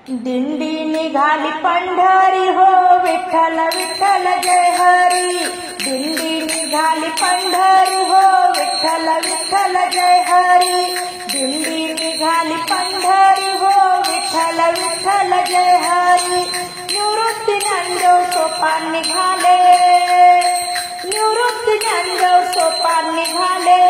दिंडी निघाली पंढरी हो विठ्ठल विठ्ठल जय हरी. दिंडी निघाली पंढरी हो विठ्ठल विठ्ठल जय हरी. दिंडी निघाली पंढरी हो विठ्ठल विठ्ठल जय हरी. निवृत्ती ज्ञानदेव सोपान निघाले, निवृत्ती ज्ञानदेव सोपान निघाले.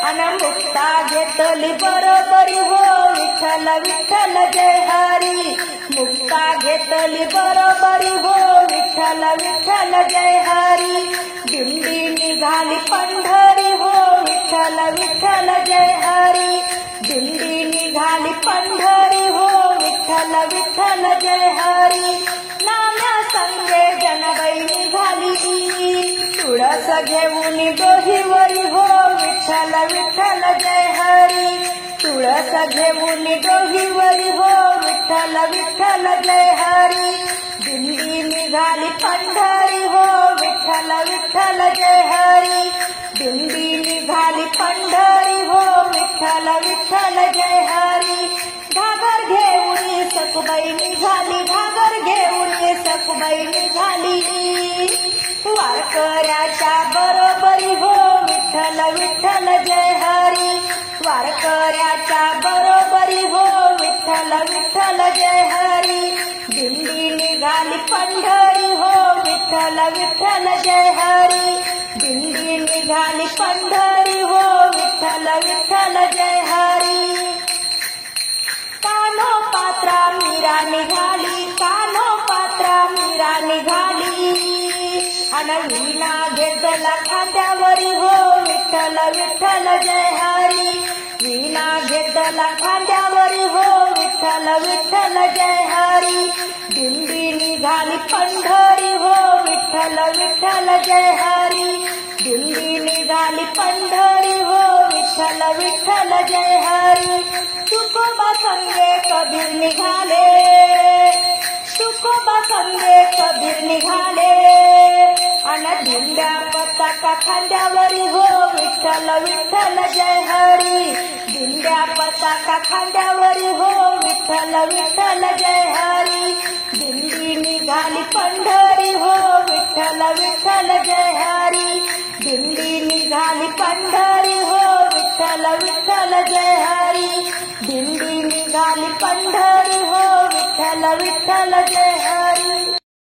अन मुक्ता घेतली बरोबरी हो विठ्ठल विठ्ठल जय हरी. मुक्ता घेतली बरोबरी हो विठ्ठल विठ्ठल जय हरी. दिंडी निघाली पंढरी हो विठ्ठल विठ्ठल जय हरी. दिंडी निघाली पंढरी हो विठ्ठल विठ्ठल जय हरी. नाम्या संगे जनबाई निघाली, तुळस घेऊन डोहीवरी हो विठ्ठल विठ्ठल जय हरी. तुळस घेऊन डोहीवरी हो विठ्ठल विठ्ठल जय हरी. दिंडी निघाली पंढरी हो विठ्ठल विठ्ठल जय हरी. दिंडी निघाली पंढरी हो विठ्ठल विठ्ठल जय हरी. घागर घेऊन सकुबाई निघाली, घागर घेऊन सकुबाई निघाली. वारकऱ्याच्या बरोबरी हो विठ्ठल विठ्ठल जय हरी. वारकऱ्याच्या बरोबरी हो विठ्ठल विठ्ठल जय हरी. दिंडी निघाली पंढरी हो विठ्ठल विठ्ठल जय हरी. दिंडी निघाली पंढरी हो विठ्ठल विठ्ठल जय हरी. कान्हो पात्रा मीरा निघाली, कान्हो पात्रा मीरा निघाली. अन वीणा घेतला खांद्यावरी हो विठ्ठल विठ्ठल जय हरी. वीणा घेतला खांद्यावरी हो विठ्ठल विठ्ठल जय हरी. दिंडी निघाली पंढरी हो विठ्ठल विठ्ठल जय हरी. दिंडी निघाली पंढरी हो विठ्ठल विठ्ठल जय हरी. तुकोबा संगे कबीर निघाले, तुकोबा संगे कबीर निघाले. अन दिंड्या पताका खांद्यावरी हो विठ्ठल विठ्ठल जय हरी. दिंड्या पताका खांद्यावरी हो विठ्ठल विठ्ठल जय हरी. दिंडी निघाली पंढरी हो विठ्ठल विठ्ठल जय हरी. दिंडी निघाली पंढरी हो विठ्ठल विठ्ठल जय हरी. दिंडी निघाली पंढरी हो विठ्ठल विठ्ठल जय हरी.